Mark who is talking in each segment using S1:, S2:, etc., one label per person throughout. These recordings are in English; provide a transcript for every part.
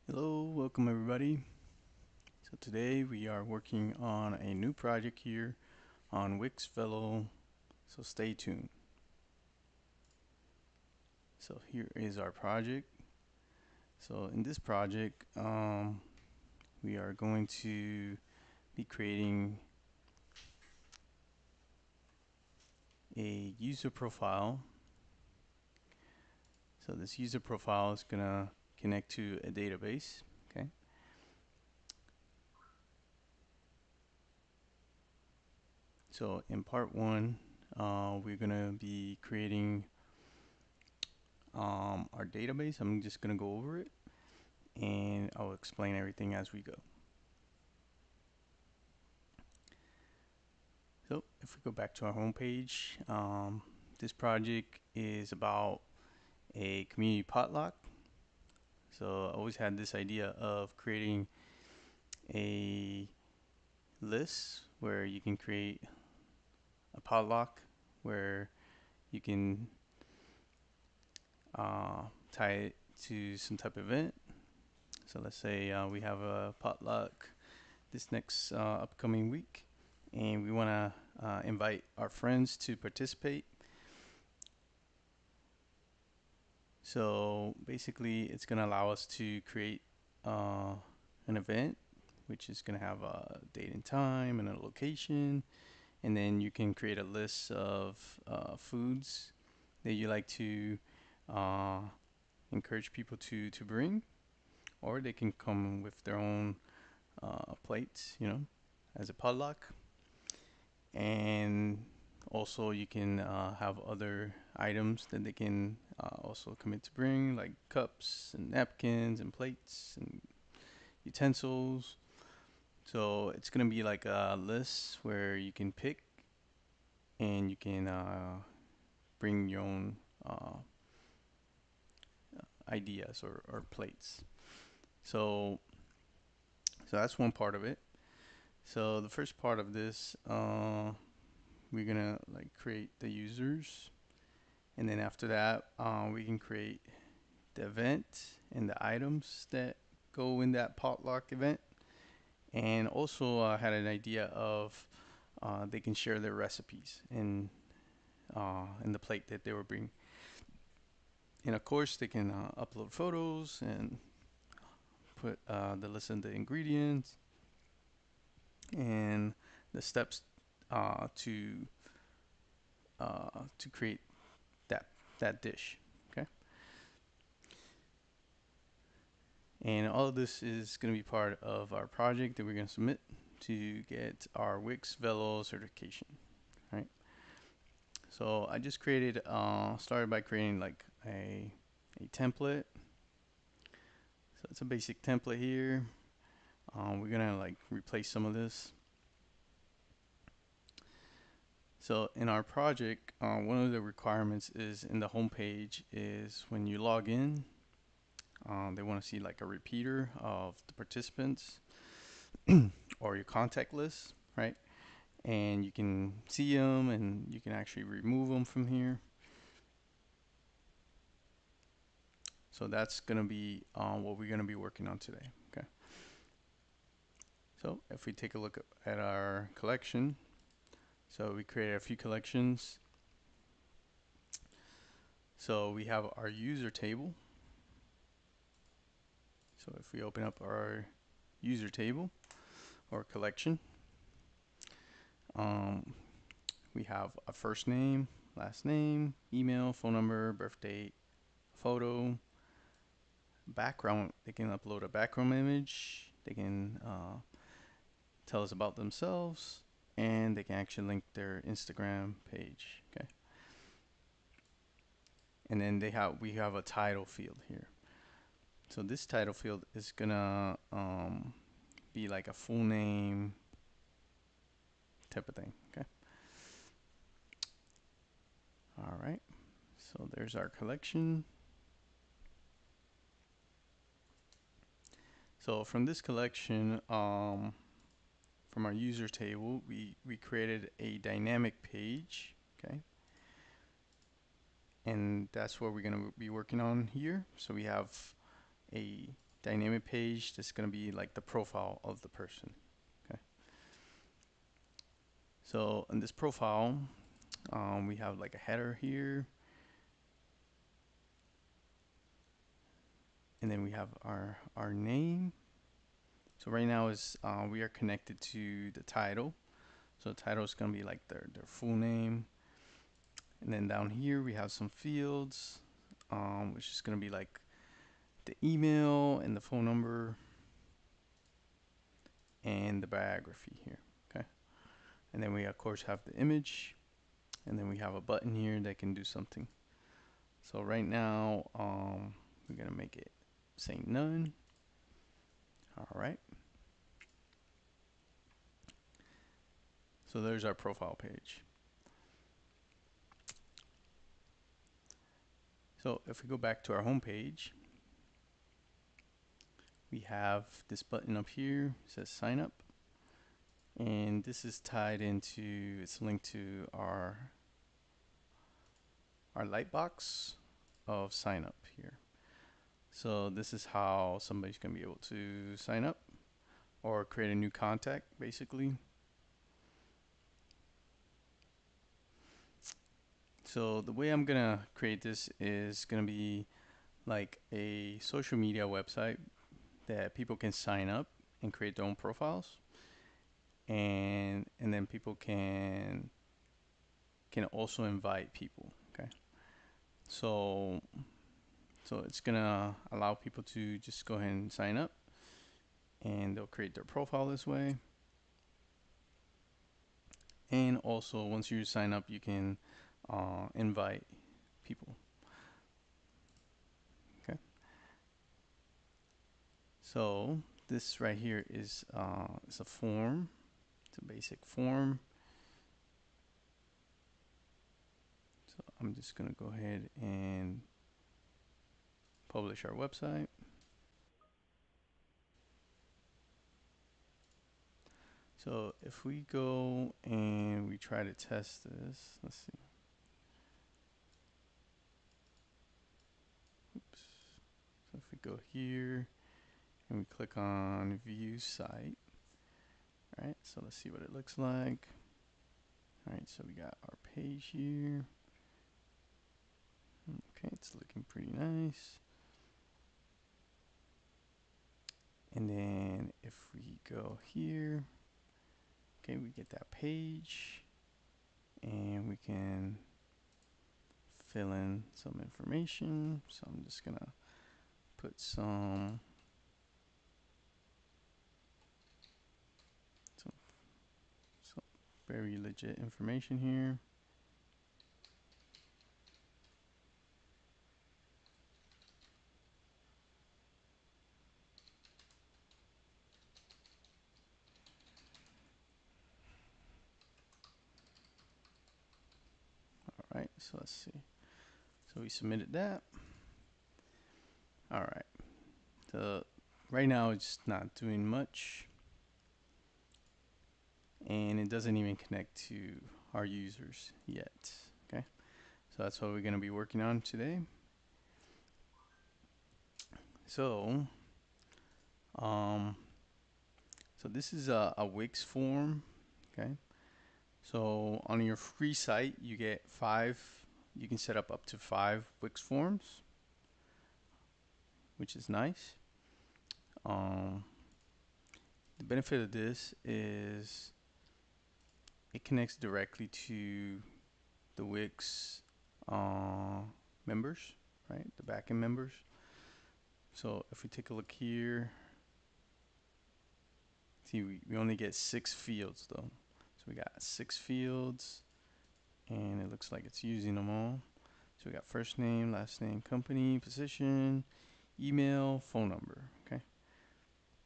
S1: Hello, welcome everybody. So today we are working on a new project here on Wix Velo, so stay tuned. So here is our project. So in this project, we are going to be creating a user profile. So this user profile is gonna connect to a database, okay? So in part one, we're gonna be creating our database. I'm just gonna go over it and I'll explain everything as we go. So if we go back to our home page, this project is about a community potluck. So I always had this idea of creating a list where you can create a potluck where you can tie it to some type of event. So let's say we have a potluck this next upcoming week and we want to invite our friends to participate. So basically, it's going to allow us to create uh, an event, which is going to have a date and time and a location. And then you can create a list of foods that you like to uh, encourage people to bring, or they can come with their own plates, as a potluck. And also, you can have other items that they can also commit to bring, like cups and napkins and plates and utensils. So it's gonna be like a list where you can pick and you can bring your own uh, ideas or plates. So so that's one part of it. So the first part of this, we're gonna like create the users, and then after that, we can create the event and the items that go in that potluck event. And also, I had an idea of they can share their recipes in the plate that they were bringing. And of course, they can upload photos and put the list of the ingredients and the steps to to create that dish. Okay, and all of this is going to be part of our project that we're going to submit to get our Wix Velo certification. Right. So I just created, started by creating like a template. So it's a basic template here. We're gonna like replace some of this. So in our project, one of the requirements is in the home page is when you log in, they want to see like a repeater of the participants or your contact list, right? And you can see them and you can actually remove them from here. So that's going to be what we're going to be working on today. Okay. So if we take a look at our collection, so we created a few collections. So we have our user table. So if we open up our user table or collection, um, we have a first name, last name, email, phone number, birth date, photo, background. They can upload a background image. They can tell us about themselves, and they can actually link their Instagram page. Okay, and then we have a title field here. So this title field is gonna be like a full name type of thing. Okay. All right. So there's our collection. So from this collection, from our user table, we created a dynamic page. Okay. And that's what we're going to be working on here. So we have a dynamic page that's going to be like the profile of the person. Okay. So in this profile, we have like a header here, and then we have our name. So right now is we are connected to the title. So the title is going to be like their full name. And then down here we have some fields, which is going to be like the email and the phone number and the biography here. Okay. And then we of course have the image, and then we have a button here that can do something. So right now we're going to make it say none. All right. So there's our profile page. So if we go back to our home page, we have this button up here. It says sign up. And this is tied into, it's linked to our lightbox of sign up here. So this is how somebody's going to be able to sign up or create a new contact, basically. So the way I'm going to create this is going to be like a social media website that people can sign up and create their own profiles. And then people can also invite people. Okay. So it's gonna allow people to just go ahead and sign up, and they'll create their profile this way. And also, once you sign up, you can invite people. Okay. So this right here is a form. It's a basic form. So I'm just gonna go ahead and publish our website. So if we go and we try to test this, let's see. Oops. So if we go here and we click on view site, all right, so let's see what it looks like. All right, so we got our page here. Okay, it's looking pretty nice. And then if we go here, okay, we get that page, and we can fill in some information. So I'm just gonna put some very legit information here. All right, so let's see. So we submitted that. All right. So right now it's not doing much, and it doesn't even connect to our users yet. Okay. So that's what we're going to be working on today. So, um, so this is a Wix form. Okay. So on your free site, you get 5. You can set up to 5 Wix forms, which is nice. The benefit of this is it connects directly to the Wix members, right? The backend members. So if we take a look here, see we only get 6 fields though. So we got 6 fields, and it looks like it's using them all. So we got first name, last name, company, position, email, phone number. Okay.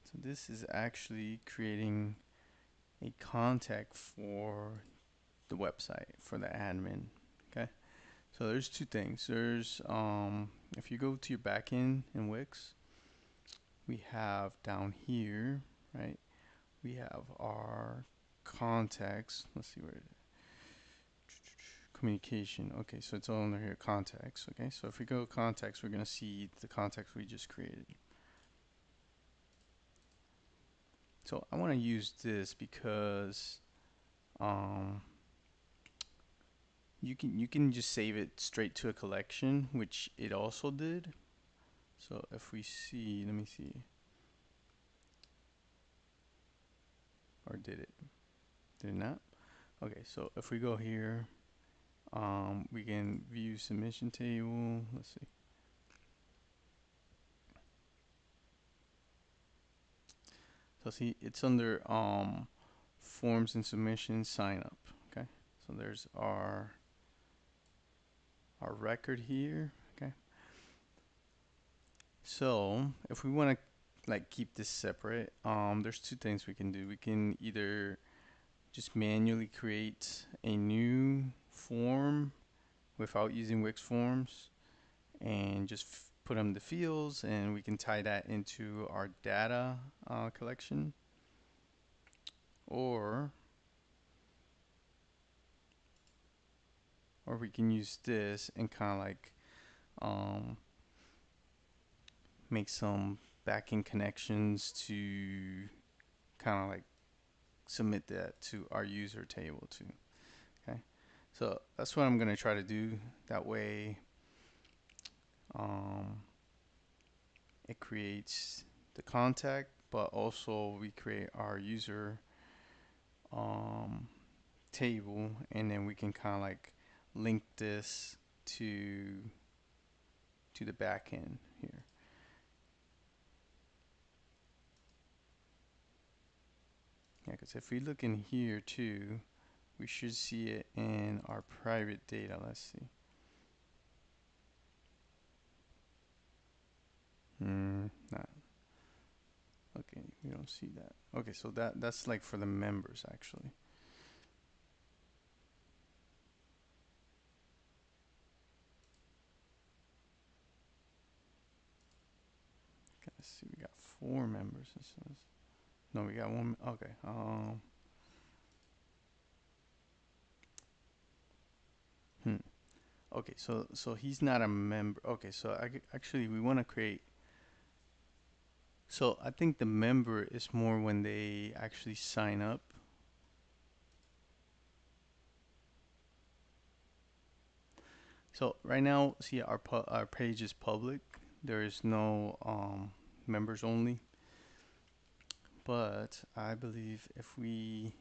S1: So this is actually creating a contact for the website for the admin. Okay. So there's 2 things. There's if you go to your backend in Wix, we have down here, right? We have our contacts. Let's see where it is. Communication. Okay, so it's all under here, contacts. Okay, so if we go contacts, we're gonna see the contacts we just created. So I want to use this because um, you can just save it straight to a collection, which it also did. So if we see, let me see, or did it? Did it not? Okay, so if we go here, we can view submission table. Let's see. So see, it's under forms and submissions sign up. Okay, so there's our record here. Okay, so if we want to like keep this separate, there's two things we can do. We can either just manually create a new form without using Wix forms and just put them the fields, and we can tie that into our data collection, or we can use this and kind of like um, make some backend connections to kind of like submit that to our user table too. Okay, so that's what I'm gonna try to do. That way, um, it creates the contact, but also we create our user um, table, and then we can kind of like link this to the back end here. Yeah, because if we look in here too, we should see it in our private data. Let's see. Not okay. We don't see that. Okay, so that's like for the members actually. Okay, let's see. We got 4 members. It says. No, we got one. Okay. Hmm. Okay, so he's not a member. Okay, so actually we want to create. So I think the member is more when they actually sign up. So right now, see our page is public. There is no members only. But I believe if we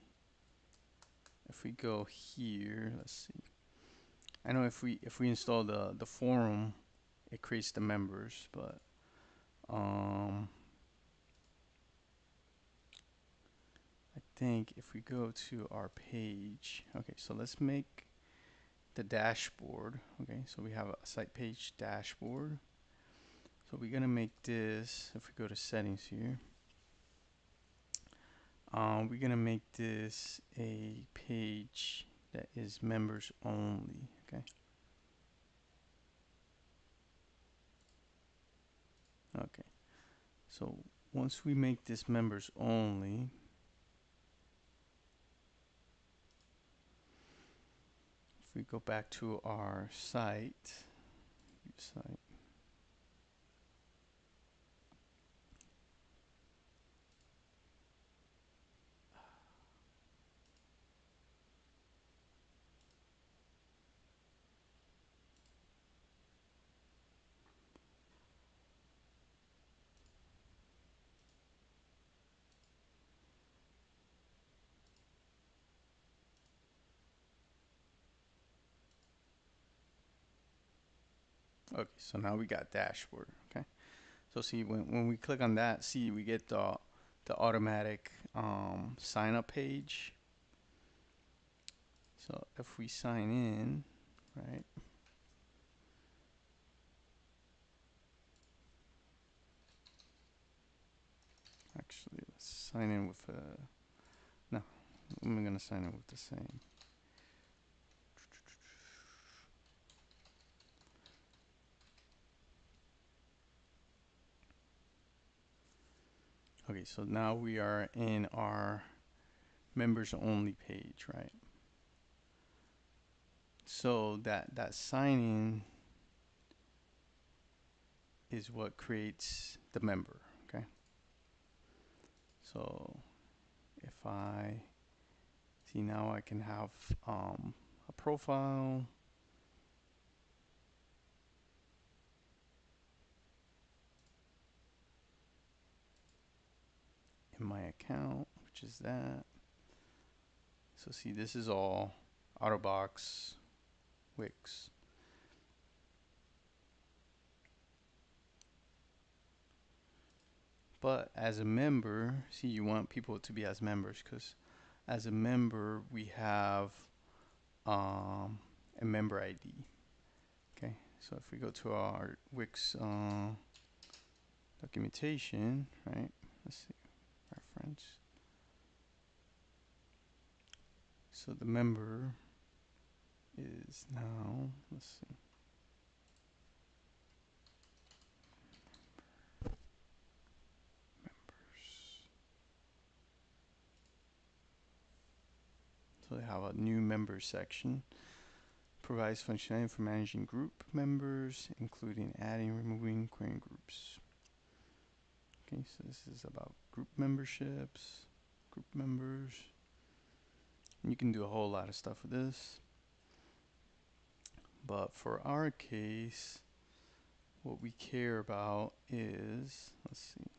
S1: go here, let's see. I know if we install the forum, it creates the members, but um I think if we go to our page, okay, so let's make the dashboard. Okay, so we have a site page dashboard. So we're gonna make this, if we go to settings here, we're gonna make this a page that is members only. Okay. Okay. So once we make this members only, if we go back to our site, okay, so now we got dashboard. Okay. So see when we click on that, see we get the automatic sign up page. So if we sign in, right? Actually, let's sign in with no, I'm gonna sign in with the same. Okay, so now we are in our members only page, right? So that sign in is what creates the member. Okay. So if I see now I can have a profile, in my account, which is that. So see, this is all out-of-box Wix. But as a member, see, you want people to be as members, because as a member we have a member ID. Okay, so if we go to our Wix documentation, right? Let's see, reference. So the member is now, let's see, members. So they have a new member section. Provides functionality for managing group members, including adding, removing, querying groups. Okay, so this is about group memberships, group members. And you can do a whole lot of stuff with this. But for our case, what we care about is, let's see.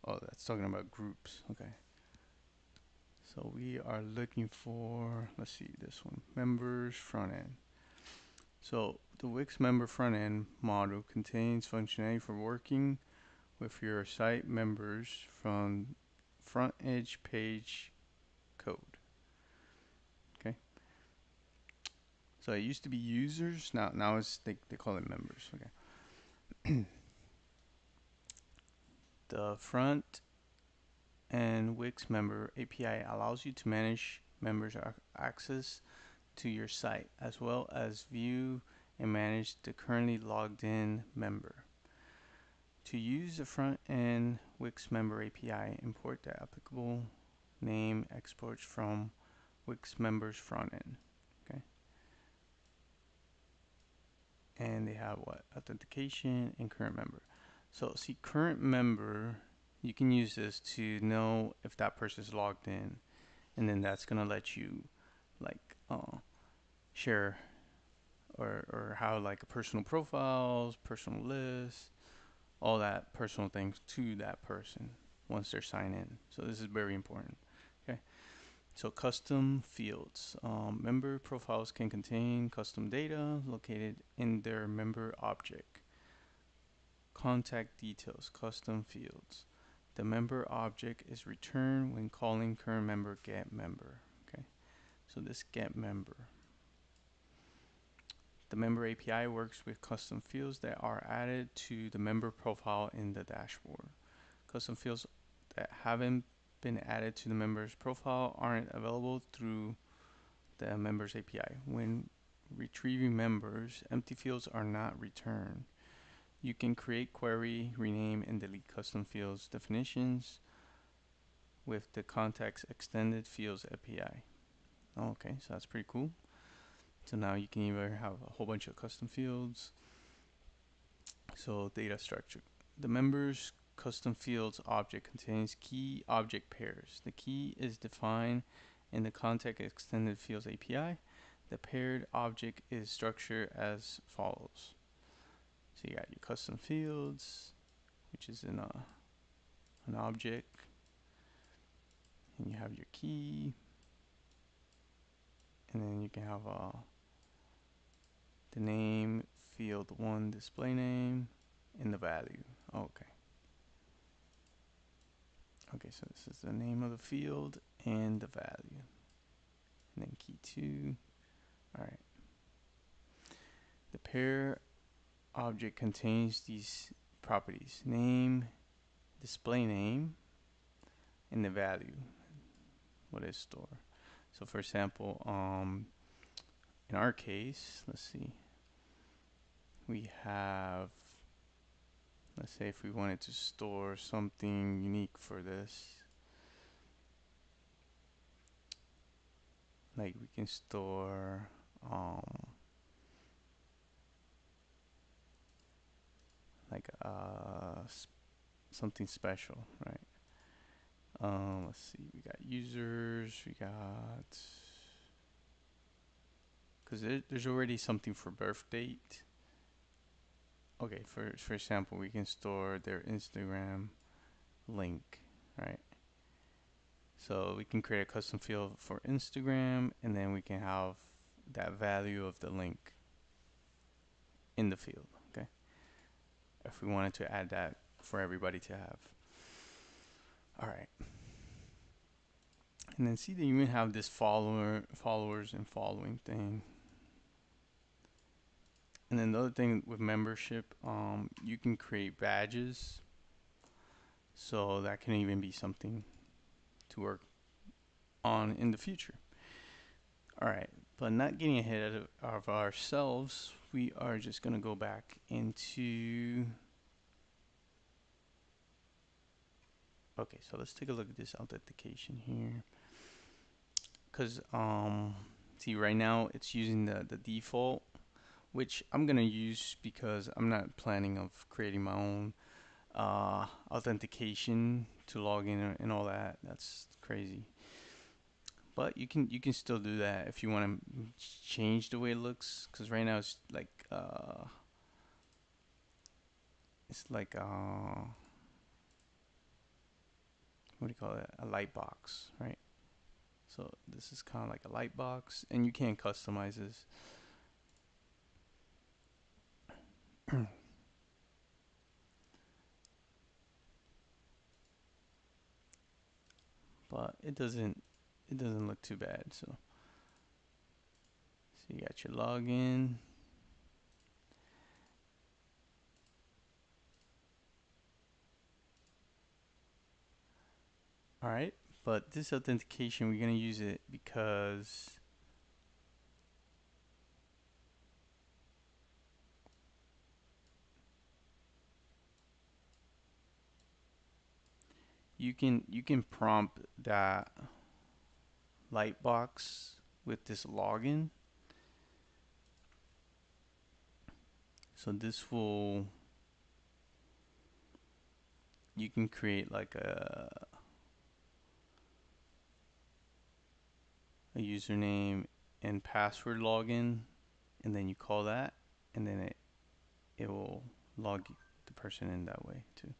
S1: Oh, that's talking about groups. Okay. So we are looking for, let's see, this one, members front end. So the Wix member front end module contains functionality for working with your site members from front edge page code. Okay. So it used to be users, now it's they call it members. Okay. The front end Wix member API allows you to manage members' access to your site, as well as view and manage the currently logged in member. To use the front-end Wix member API, import the applicable name exports from Wix members front-end. Okay. And they have what? Authentication and current member. So see, current member, you can use this to know if that person is logged in, and then that's gonna let you like share or how like a personal profiles, personal list, all that personal things to that person once they're signed in. So this is very important. Okay. So custom fields. Member profiles can contain custom data located in their member object. Contact details, custom fields. The member object is returned when calling current member get member. Okay. So this get member. The member API works with custom fields that are added to the member profile in the dashboard. Custom fields that haven't been added to the member's profile aren't available through the members API. When retrieving members, empty fields are not returned. You can create, query, rename, and delete custom fields definitions with the context extended fields API. Okay, so that's pretty cool. So now you can either have a whole bunch of custom fields. So data structure. The members custom fields object contains key object pairs. The key is defined in the context extended fields API. The paired object is structured as follows. So you got your custom fields, which is in an object, and you have your key, and then you can have the name, field 1 display name, and the value. Okay. Okay, so this is the name of the field and the value. And then key 2. Alright. The pair object contains these properties: name, display name, and the value, what is stored. So for example, in our case, let's see, we have, let's say if we wanted to store something unique for this, like we can store like something special, right? Let's see, we got users, we got, because there's already something for birth date. Okay, for example, we can store their Instagram link, right? So we can create a custom field for Instagram, and then we can have that value of the link in the field, okay? If we wanted to add that for everybody to have. All right. And then see that you even have this followers and following thing. And then the other thing with membership, you can create badges. So that can even be something to work on in the future. All right, but not getting ahead of ourselves, we are just going to go back into. Okay, so let's take a look at this authentication here. Because, see, right now it's using the default, which I'm going to use because I'm not planning of creating my own authentication to log in and all that. That's crazy. But you can still do that if you want to change the way it looks. Because right now it's like what do you call it? A light box, right? So this is kind of like a light box, and you can't customize this. But it doesn't look too bad. So you got your login. All right, but this authentication we're gonna use it because you can prompt that light box with this login. So this will you can create like a username and password login, and then you call that, and then it will log the person in that way too.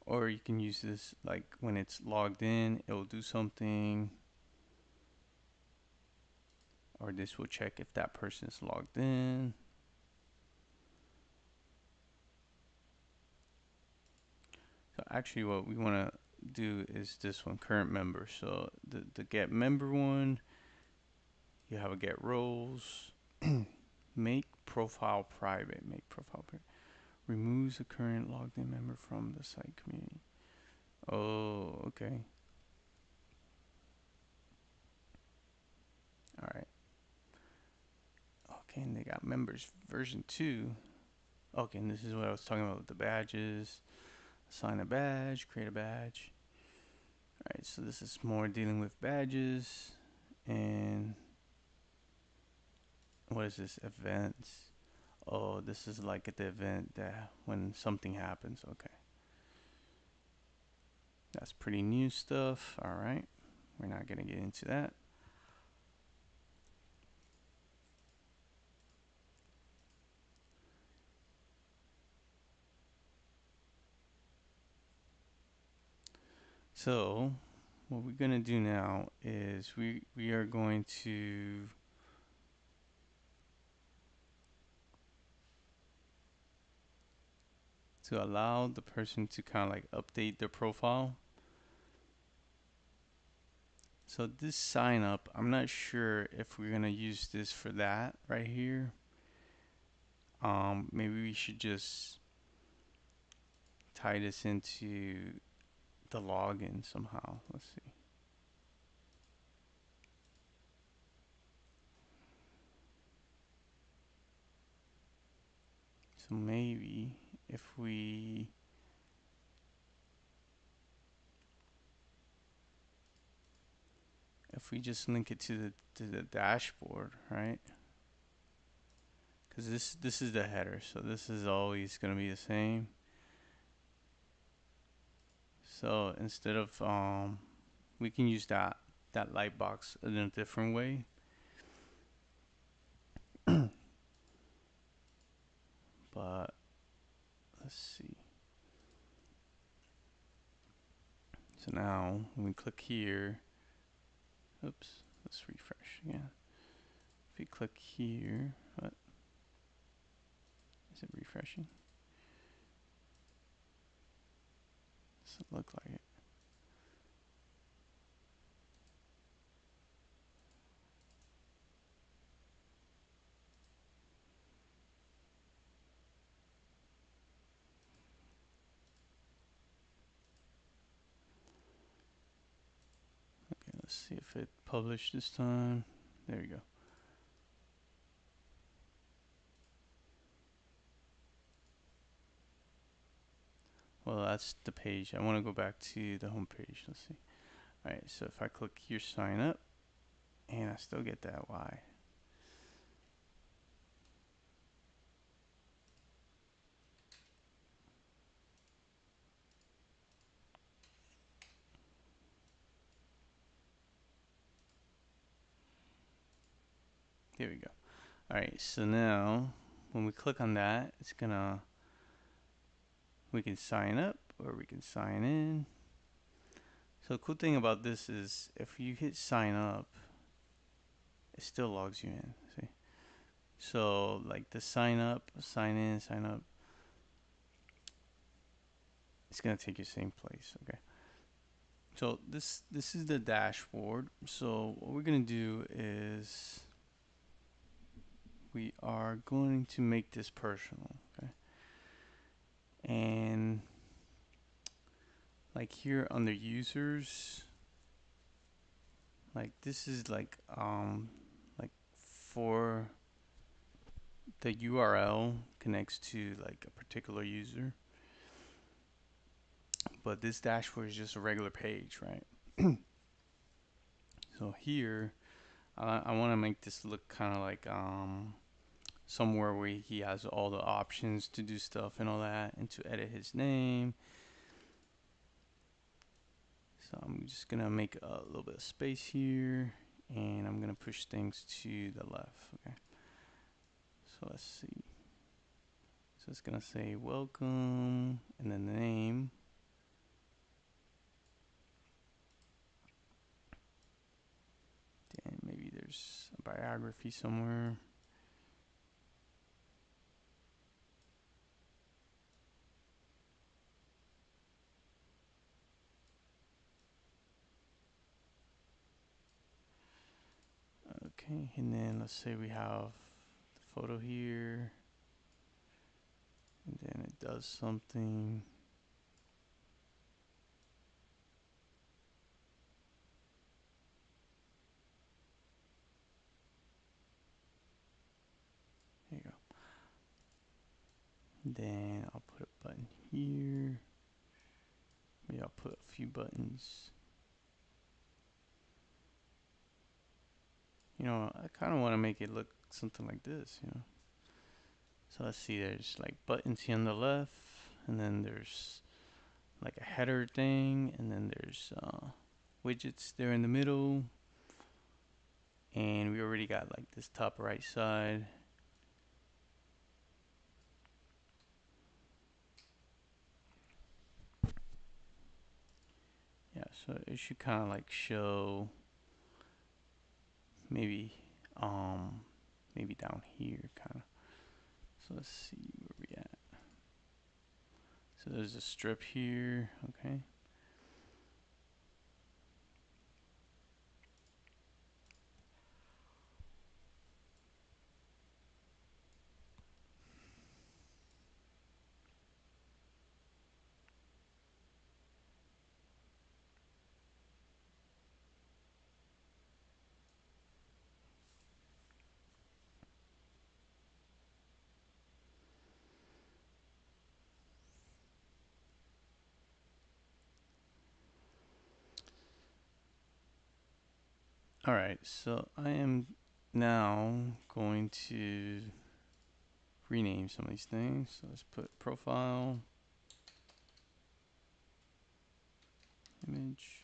S1: Or you can use this like when it's logged in, it will do something, or this will check if that person is logged in. So actually, what we want to do is this one, current member. So the get member one, you have a get roles, make profile private, make profile private, removes the current logged in member from the site community. Oh, okay. All right. Okay, and they got members version 2. Okay, and this is what I was talking about with the badges. Assign a badge, create a badge. All right, so this is more dealing with badges. And what is this? Events. Oh, this is like at the event that when something happens. Okay. That's pretty new stuff. All right. We're not going to get into that. So, what we're going to do now is we are going to allow the person to kind of like update their profile. So this sign up, I'm not sure if we're going to use this for that right here. Maybe we should just tie this into the login somehow. Let's see. So maybe if we just link it to the dashboard, right? because this is the header, so this is always going to be the same. So instead of we can use that light box in a different way. But let's see. So now when we click here, oops, let's refresh again. If we click here, what is it refreshing? Doesn't look like it. Okay, let's see if it published this time. There you go. Well, that's the page. I want to go back to the home page. Let's see. All right, so if I click here, sign up, and I still get that Y. There we go. All right, so now when we click on that, it's gonna, we can sign up or we can sign in. So the cool thing about this is if you hit sign up, it still logs you in. See? So like the sign up, sign in, sign up, it's gonna take you same place. Okay. So this is the dashboard. So what we're gonna do is we are going to make this personal. Okay. And like here under users, like this is like for the URL connects to like a particular user, but this dashboard is just a regular page, right? So here I want to make this look kind of like somewhere where he has all the options to do stuff and all that, and to edit his name. So I'm just gonna make a little bit of space here, and I'm gonna push things to the left. Okay. So let's see. So it's gonna say welcome, and then the name. And maybe there's a biography somewhere. Okay, and then let's say we have the photo here, and then it does something. There you go. Then I'll put a button here. Maybe I'll put a few buttons. You know, I kind of want to make it look something like this, you know. So let's see, there's like buttons here on the left, and then there's like a header thing, and then there's widgets there in the middle, and we already got like this top right side. Yeah, so it should kind of like show maybe maybe down here kind of. So let's see where we at. So there's a strip here, okay. All right, so I am now going to rename some of these things. So let's put profile, image.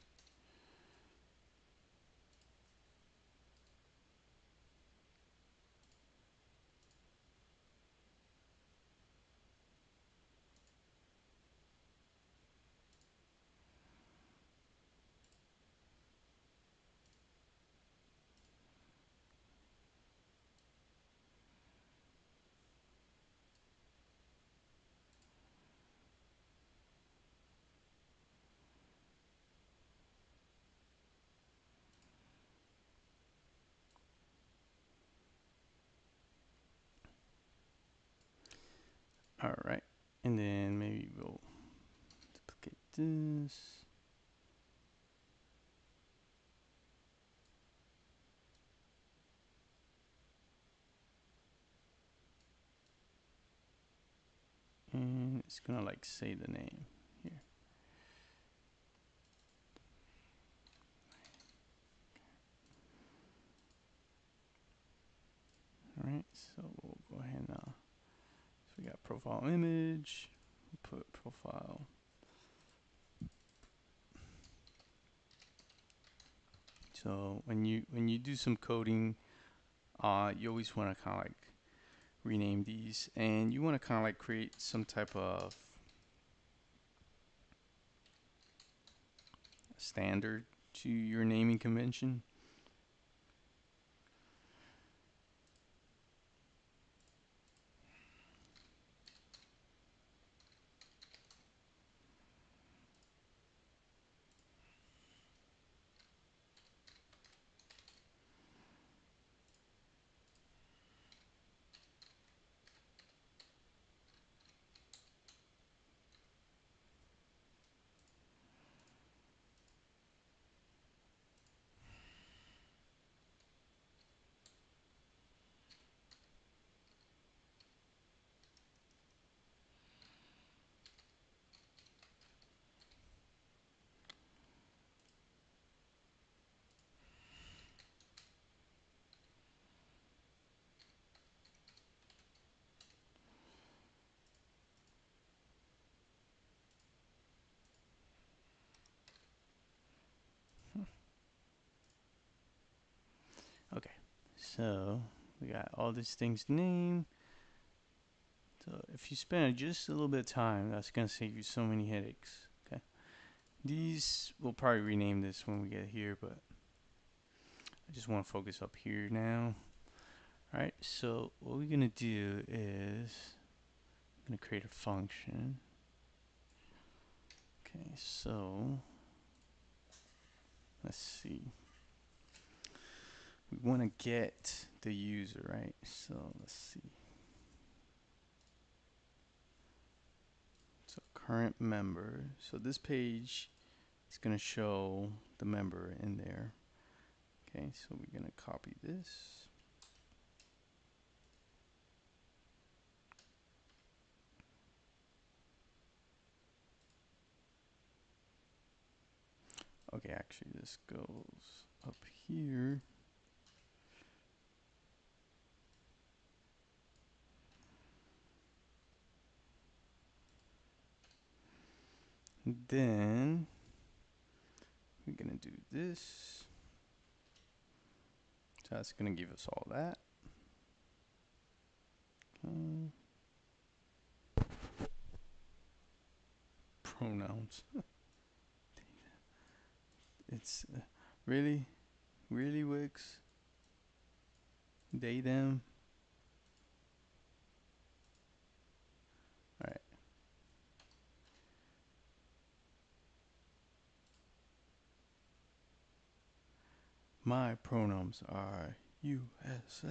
S1: All right, and then maybe we'll duplicate this. And it's gonna like say the name here. All right, so we'll go ahead now. So we got profile image, we'll put profile. So when you do some coding, you always want to kind of like rename these, and you want to kind of like create some type of standard to your naming convention. Okay, so we got all these things named. So if you spend just a little bit of time, that's gonna save you so many headaches. Okay, these we'll probably rename this when we get here, but I just want to focus up here now. All right, so what we're gonna do is I'm gonna create a function. Okay, so let's see. We want to get the user, right? So let's see. So current member. So this page is going to show the member in there. Okay, so we're going to copy this. Okay, actually this goes up here. Then we're going to do this. So that's going to give us all that. Okay. Pronouns. It's really, really Wix. They, them. All right. My pronouns are USA. So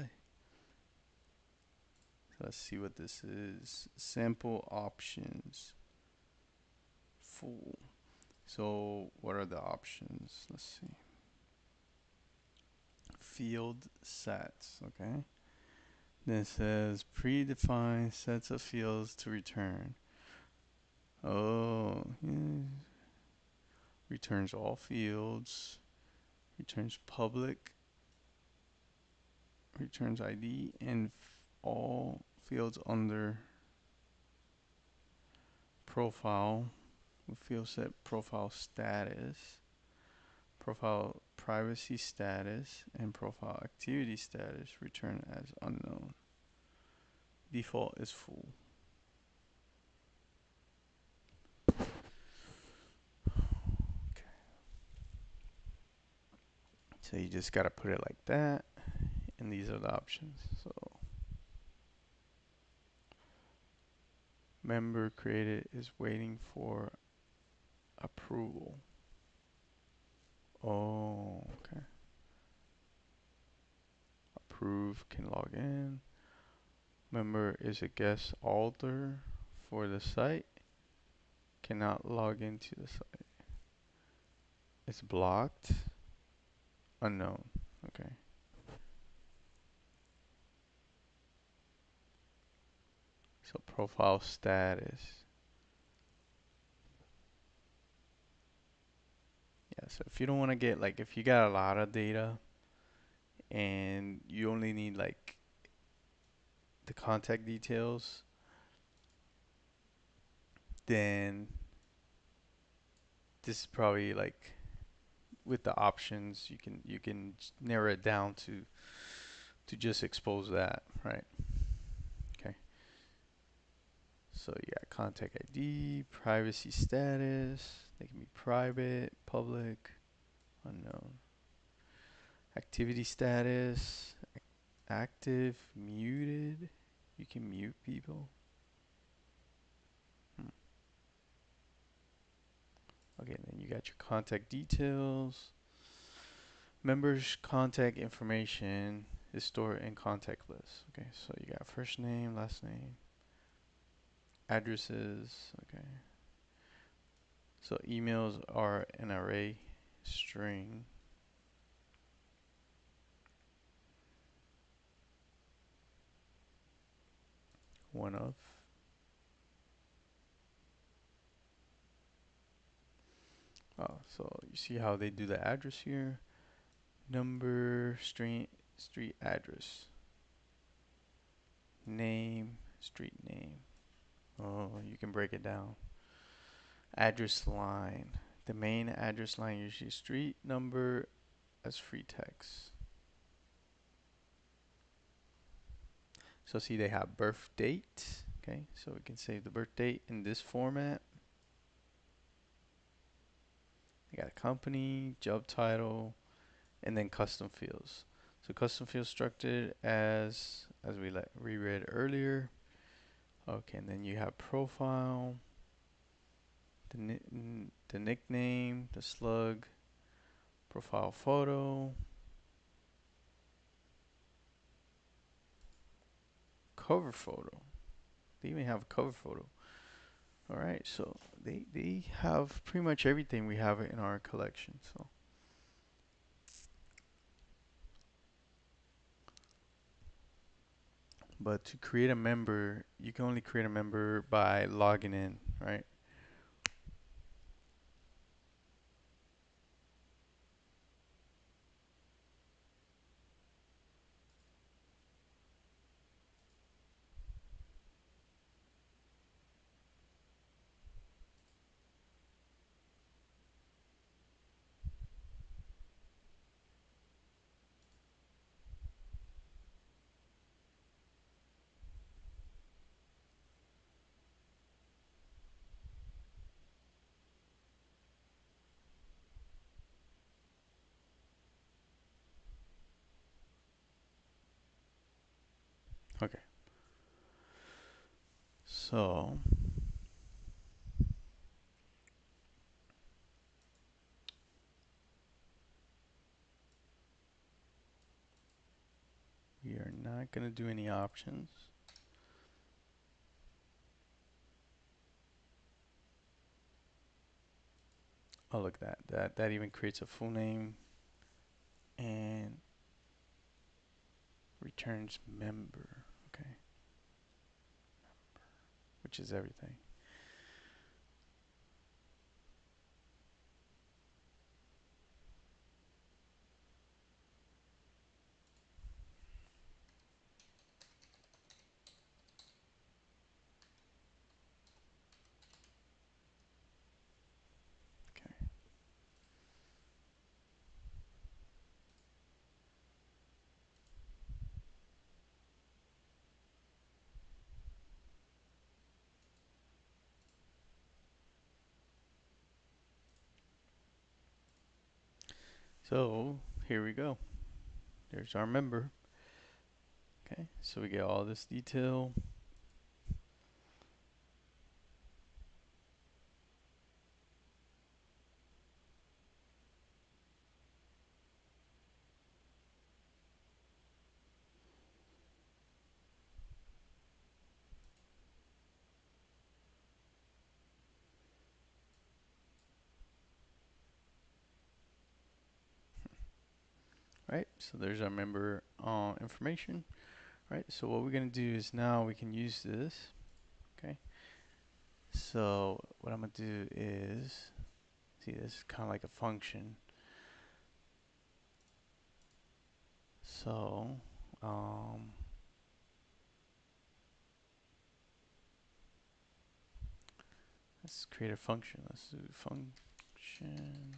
S1: let's see what this is. Sample options. Full. So what are the options? Let's see. Field sets. Okay. Then it says predefined sets of fields to return. Oh, yeah. Returns all fields. Returns public. Returns ID and all fields under profile. We field set profile status, profile privacy status, and profile activity status return as unknown. Default is full. Okay. So you just gotta put it like that, and these are the options. So member created is waiting for approval. Oh, okay. Approve, can log in. Member is a guest author for the site, cannot log into the site. It's blocked, unknown. Okay. So profile status. Yeah, so if you don't want to get like, if you got a lot of data and you only need like the contact details, then this is probably like, with the options you can narrow it down to just expose that, right? Okay. So you got contact ID, privacy status. They can be private, public, unknown. Activity status, active, muted. You can mute people. Okay, then you got your contact details. Members' contact information is stored in contact list. Okay, so you got first name, last name, addresses. Okay, so emails are an array string. One of. Oh, so you see how they do the address here? Number, street address, name, street name. Oh, you can break it down. Address line. The main address line usually street number as free text. So see they have birth date. Okay, so we can save the birth date in this format. They got a company, job title, and then custom fields. So custom fields structured as we read earlier. Okay, and then you have profile, the nickname, the slug, profile photo, cover photo. They even have a cover photo. All right, so they have pretty much everything we have in our collection. So, but to create a member, you can only create a member by logging in, right? Okay. So, we are not going to do any options. Oh, look at that. That even creates a full name and returns member. Okay. Which is everything. So here we go. There's our member. Okay, so we get all this detail. Right, so there's our member information. Right, so what we're gonna do is now we can use this. Okay, so what I'm gonna do is, see, this is kind of like a function. So, let's create a function. Let's do function.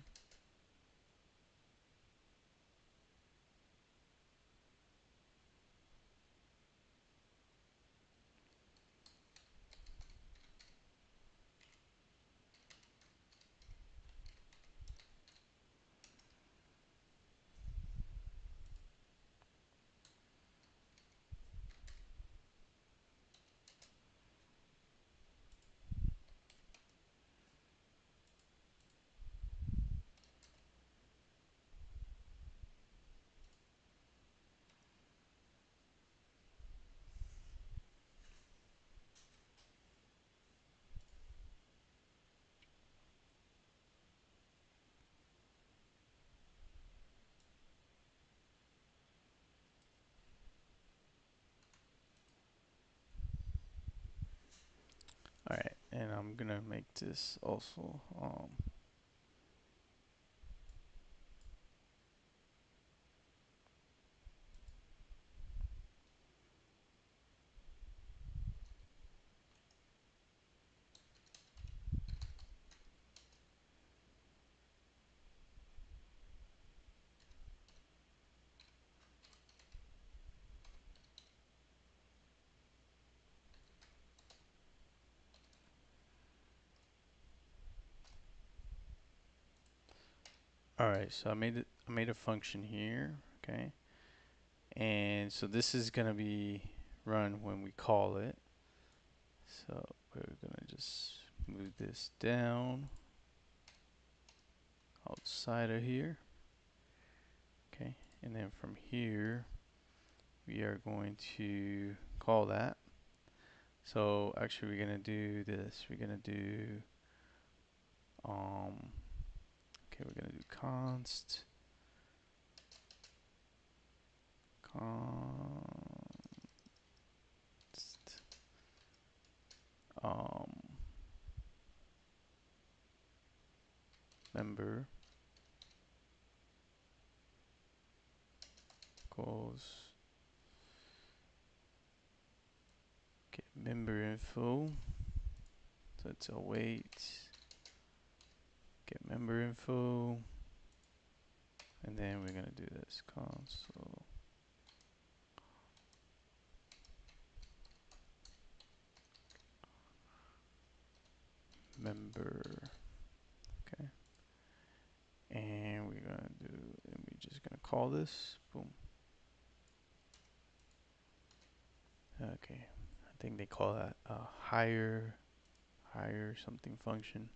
S1: All right, and I'm gonna make this also all right, so I made a function here, okay? And so this is gonna be run when we call it. So we're gonna just move this down outside of here, okay? And then from here, we are going to call that. So actually we're gonna do this. We're gonna do, okay, we're gonna do const um, member equals, okay, member info. So it's await, get member info, and then we're gonna do this console member, okay, and we're gonna do, and we're just gonna call this, boom. Okay, I think they call that a higher something function.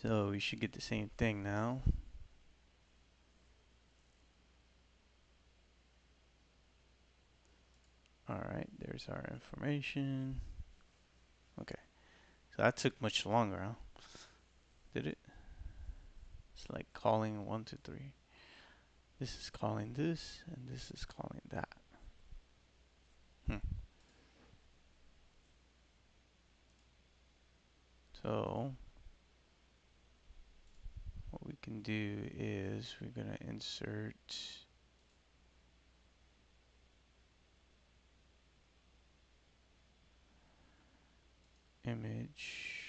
S1: So we should get the same thing now. All right, there's our information. Okay, so that took much longer, huh? Did it? It's like calling 1, 2, 3. This is calling this, and this is calling that. Hmm. So what we can do is we're gonna insert image.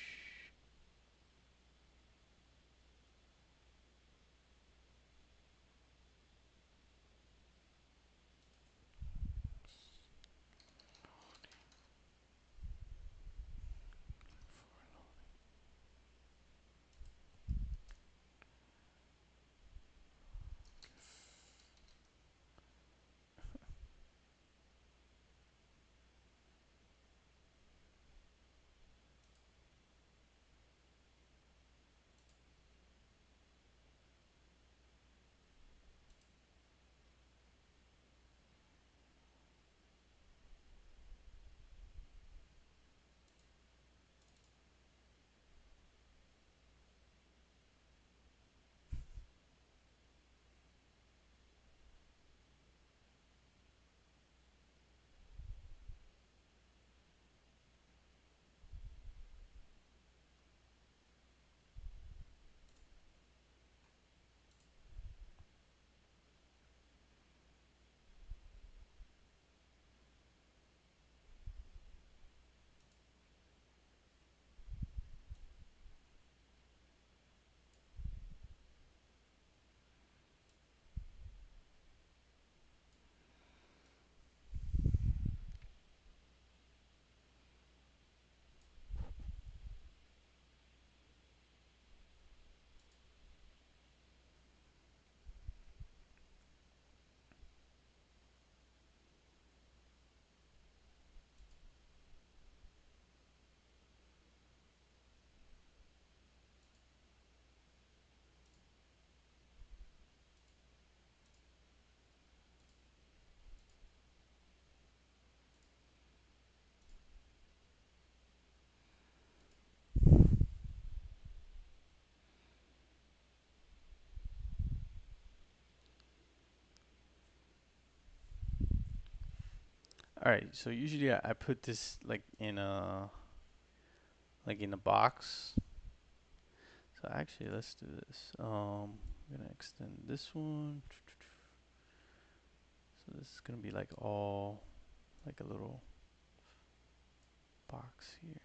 S1: All right, so usually I put this like in a box. So actually, let's do this. I'm gonna extend this one. So this is gonna be like all like a little box here.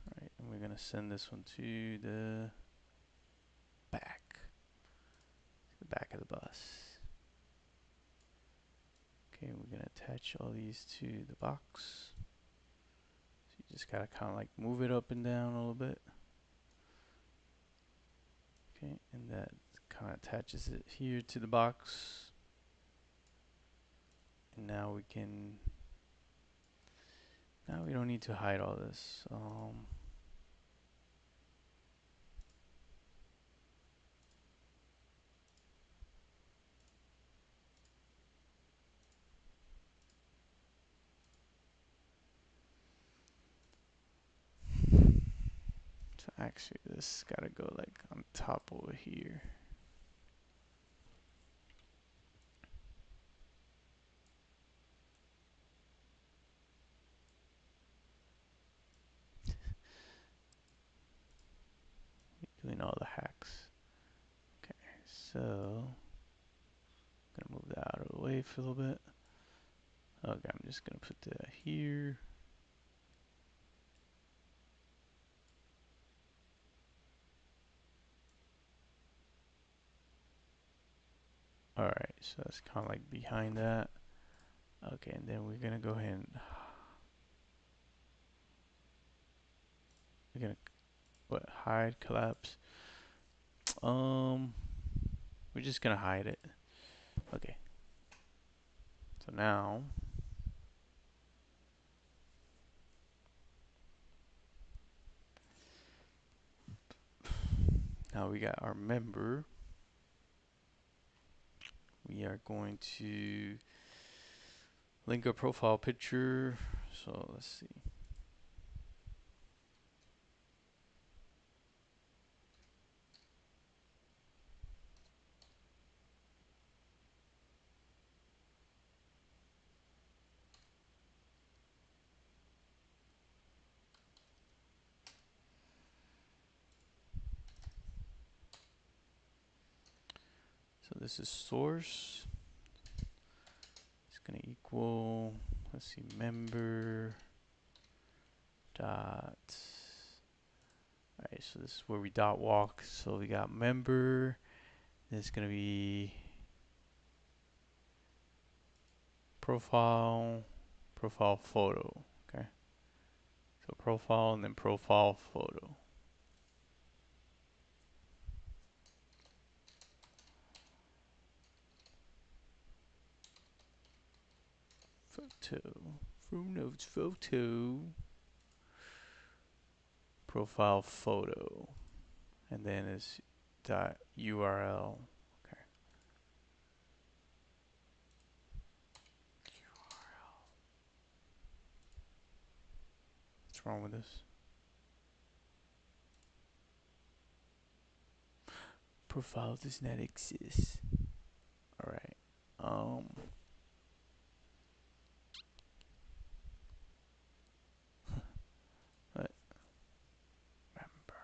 S1: All right, and we're gonna send this one to back, the back of the bus. Okay, we're gonna attach all these to the box. So you just gotta kind of like move it up and down a little bit. Okay, and that kind of attaches it here to the box. And now we don't need to hide all this. So actually this gotta go like on top over here. Doing all the hacks. Okay, so I'm gonna move that out of the way for a little bit. Okay, I'm just gonna put that here. Alright, so that's kind of like behind that. Okay, and then we're gonna go ahead and we're gonna hide collapse. Um, we're just gonna hide it. Okay. So now we got our member. We are going to link a profile picture. So let's see. So this is source. It's gonna equal, let's see, member dot. Alright, so this is where we dot walk. So we got member. Then it's gonna be profile, profile photo. Okay. So profile and then profile photo. Photo. From notes photo. Profile photo. And then it's dot URL. Okay. What's wrong with this? Profile does not exist. Alright. Let member.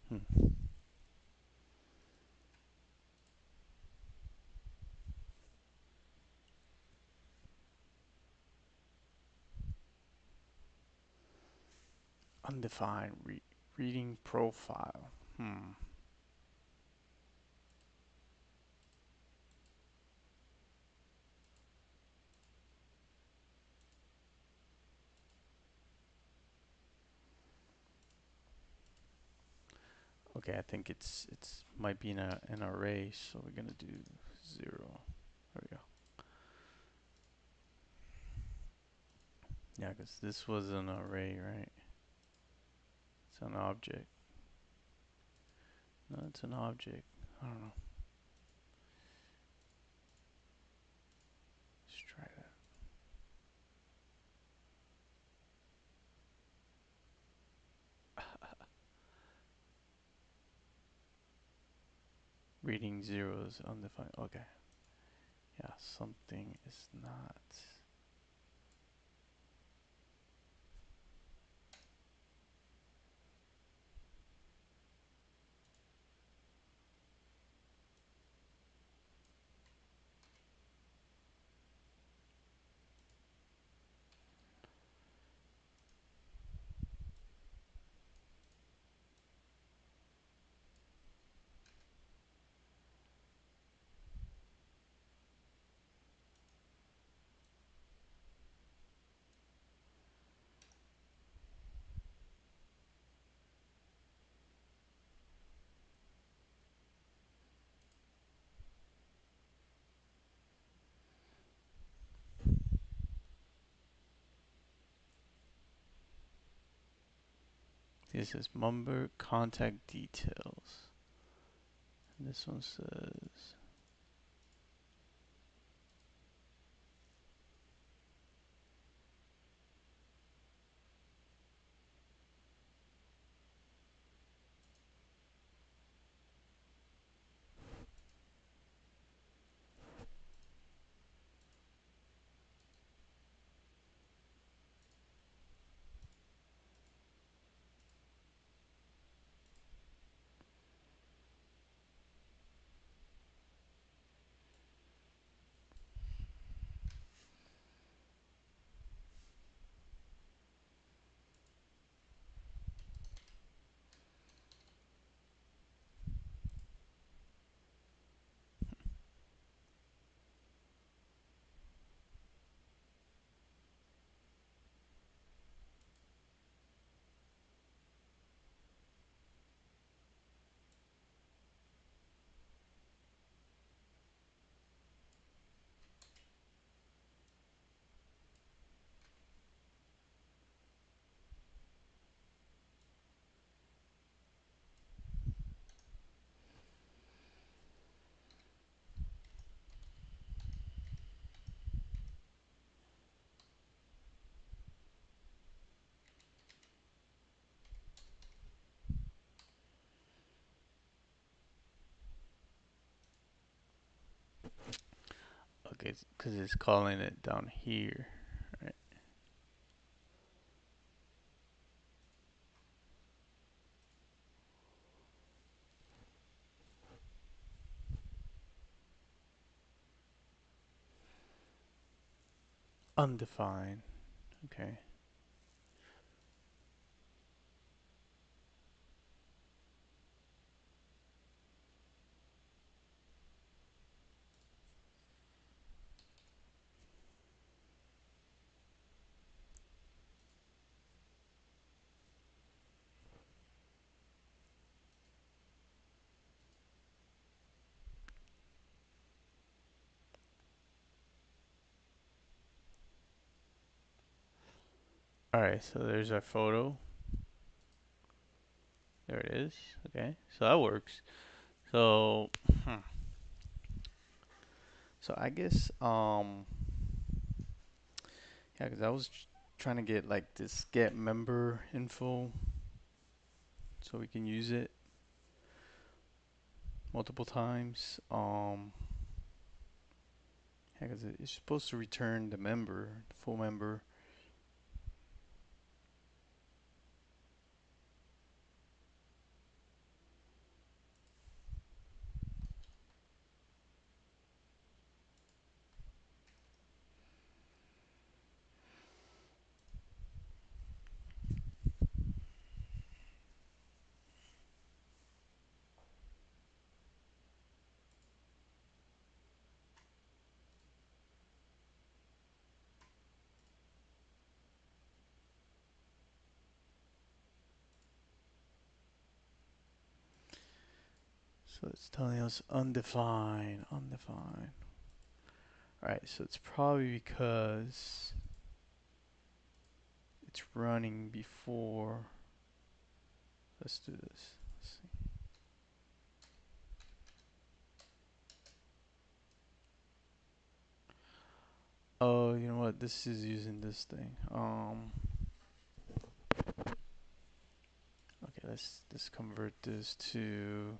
S1: Hmm. Undefined reading profile. Hmm. Okay, I think it's might be in an array, so we're gonna do 0. There we go. Yeah, because this was an array, right? It's an object. No, it's an object. I don't know. Let's try that. Reading zeros undefined. Okay. Yeah, something is not. This is member contact details. And this one says. Okay, because it's calling it down here. Right? Undefined. Okay. Alright, so there's our photo. There it is. Okay, so that works. So, so I guess yeah, because I was trying to get like this get member info so we can use it multiple times. Yeah, because it's supposed to return the member, the full member. So it's telling us undefined, undefined. Alright, so it's probably because it's running before. Let's do this. Let's see. Oh, you know what? This is using this thing. Okay, let's convert this to.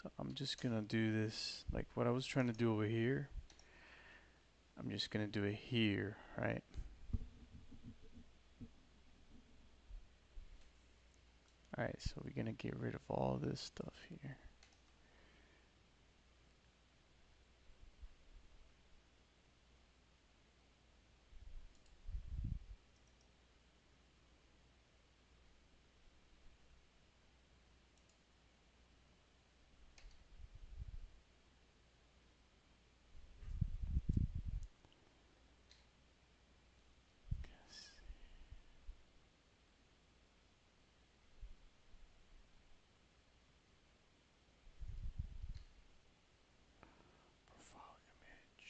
S1: So I'm just gonna do this like what I was trying to do over here. I'm just gonna do it here, right? Alright, so we're gonna get rid of all this stuff here. Profile image.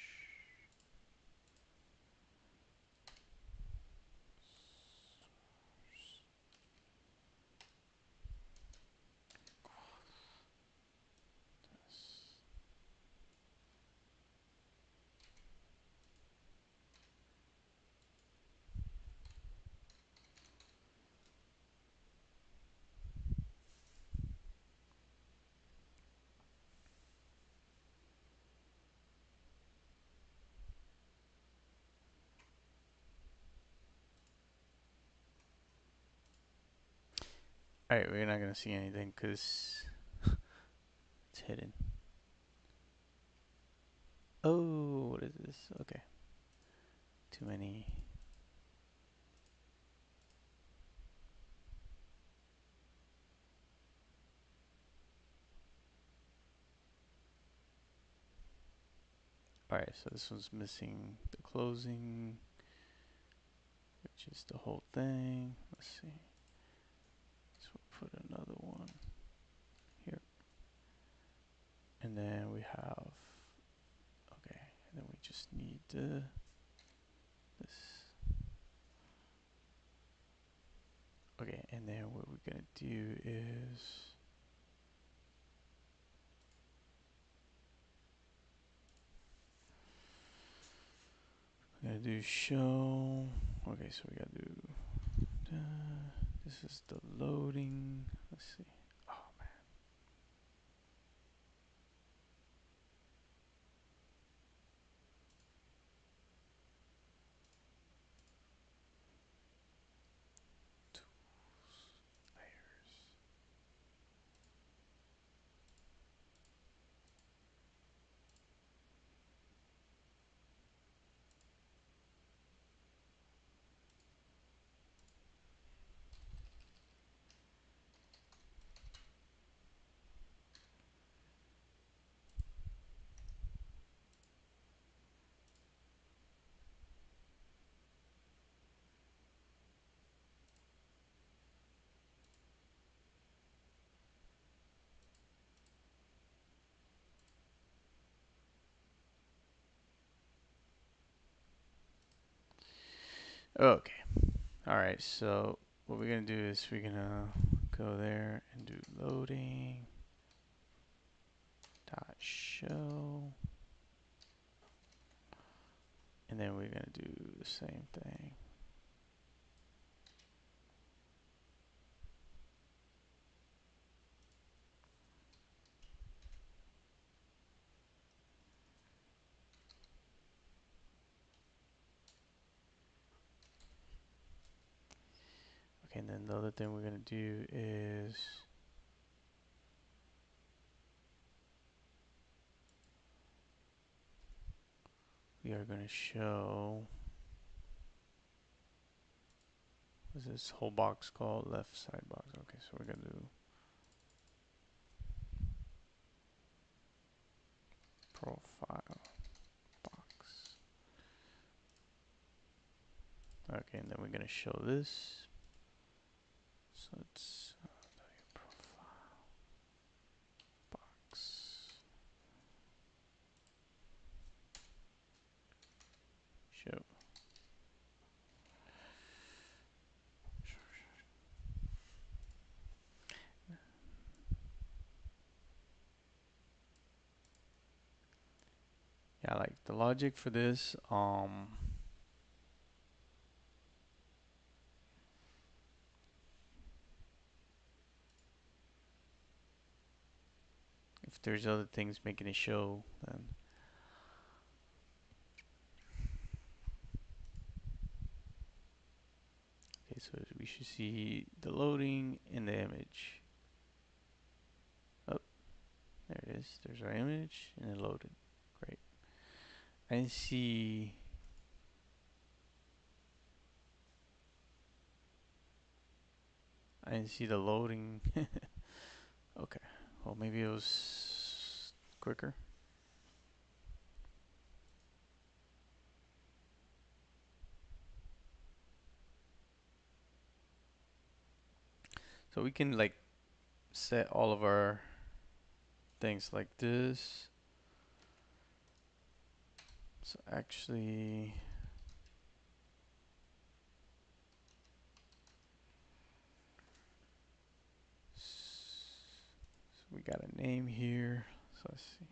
S1: Alright, we're not gonna see anything because it's hidden. Oh, what is this? Okay. Too many. Alright, so this one's missing the closing, which is the whole thing. Let's see. So we'll put another one here. And then we have, okay, and then we just need this. Okay, and then what we're gonna do is we're gonna do show. Okay, so we gotta do this is the loading. Let's see. Oh man. Layers. Okay. Alright, so what we're gonna do is we're gonna go there and do loading dot show, and then we're gonna do the same thing. Okay, and then the other thing we're gonna do is we are gonna show, what's this whole box called? Left side box. Okay, so we're gonna do profile box. Okay, and then we're gonna show this. So it's profile box show. Yeah, like the logic for this, if there's other things making it show, then okay, so we should see the loading in the image. Oh, there it is. There's our image and it loaded. Great. I didn't see. I didn't see the loading. Okay. Well, maybe it was quicker. So we can like set all of our things like this. So actually, so we got a name here. So let's see.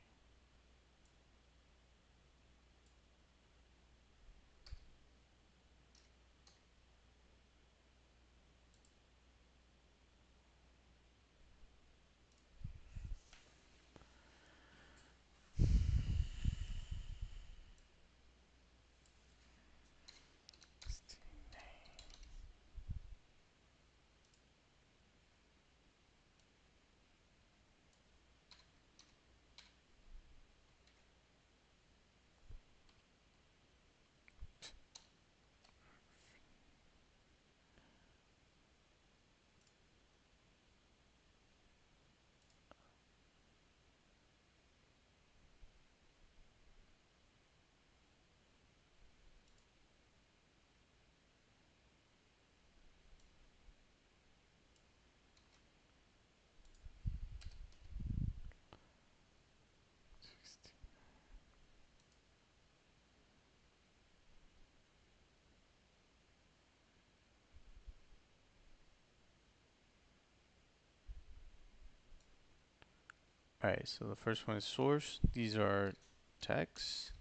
S1: All right. So the first one is source. These are texts.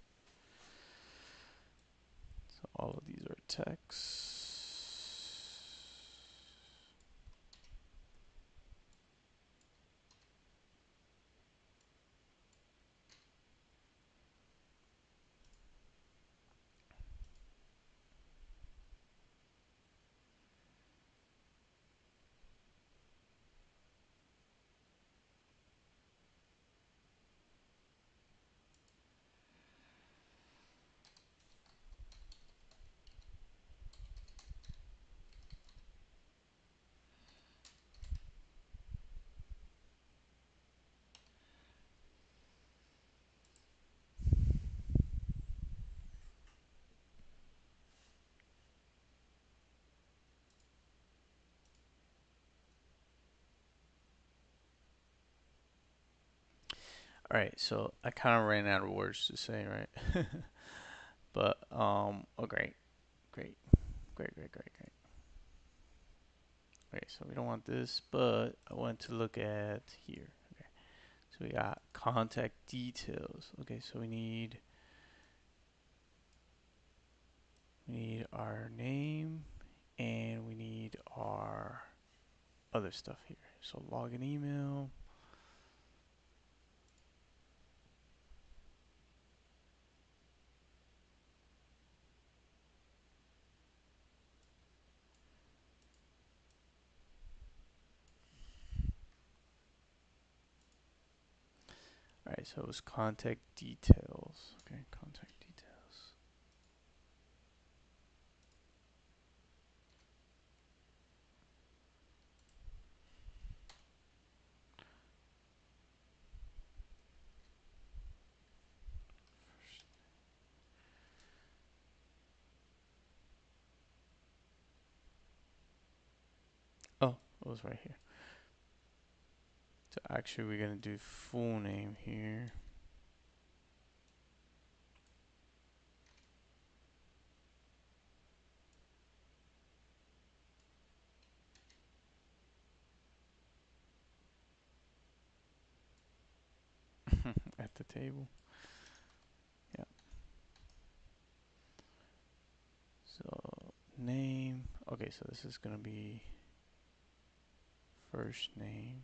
S1: So all of these are texts. All right. So I kind of ran out of words to say, right? But oh great, great, great, great, great, great. Okay, so we don't want this, but I want to look at here. Okay, so we got contact details. Okay, so we need our name and we need our other stuff here. So login email. All right, so it was contact details. Okay, contact details. it was right here. So actually we're gonna do full name here. At the table. Yeah. So name. Okay, so this is gonna be first name.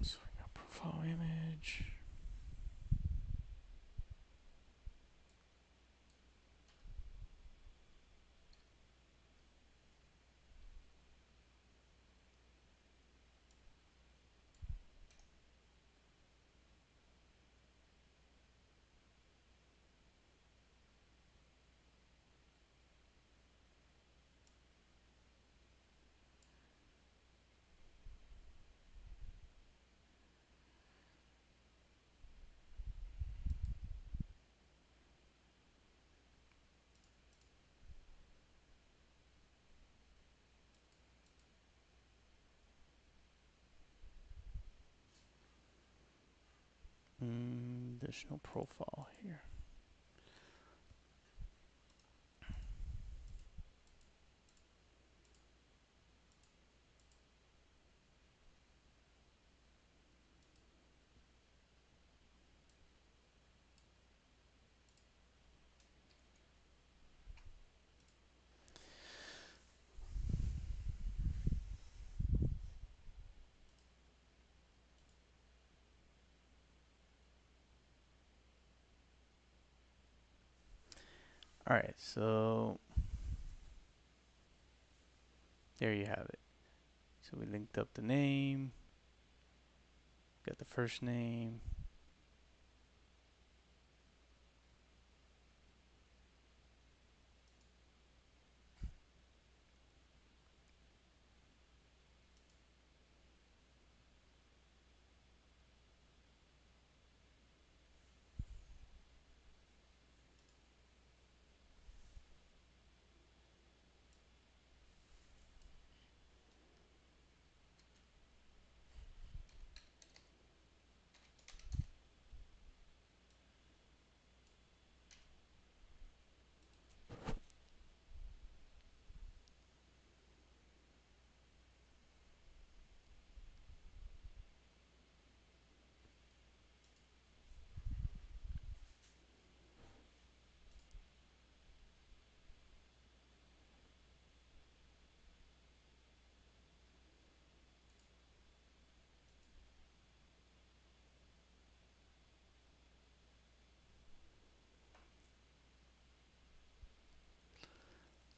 S1: So we got profile image. There's no profile here. All right, so there you have it. So we linked up the name, got the first name.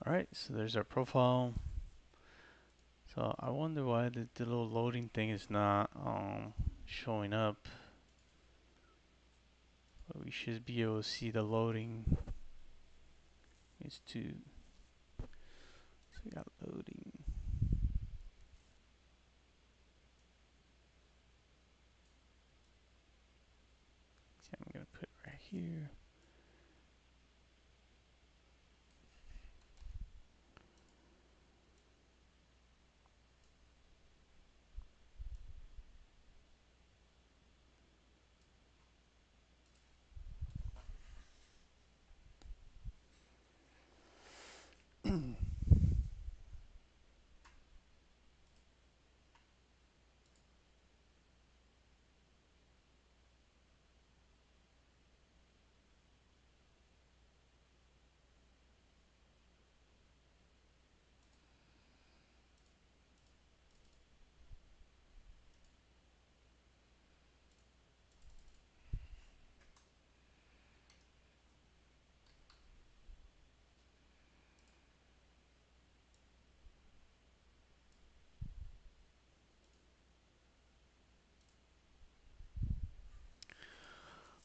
S1: All right, so there's our profile. So I wonder why the little loading thing is not showing up. But we should be able to see the loading. It's two. So we got loading. So I'm gonna put it right here.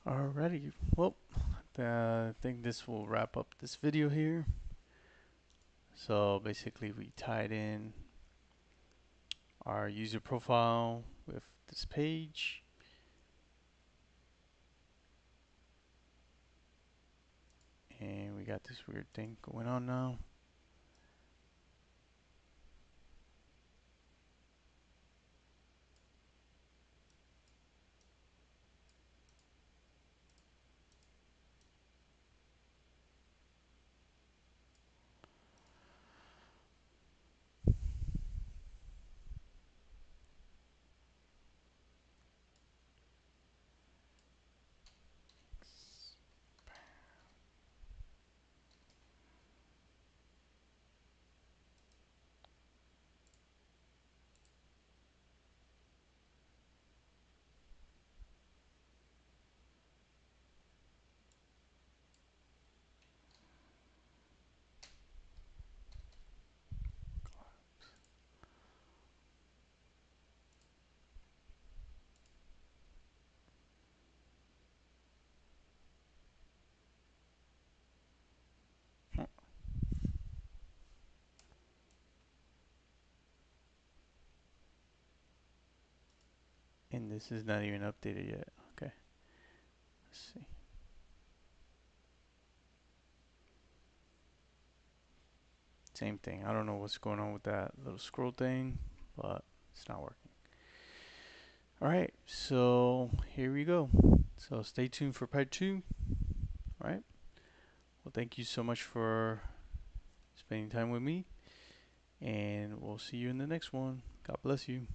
S1: Alrighty, well, I think this will wrap up this video here. So basically we tied in our user profile with this page, and we got this weird thing going on now. And this is not even updated yet. Okay, let's see. Same thing. I don't know what's going on with that little scroll thing, but it's not working. Alright, so here we go. So stay tuned for part 2. Alright, well, thank you so much for spending time with me, and we'll see you in the next one. God bless you.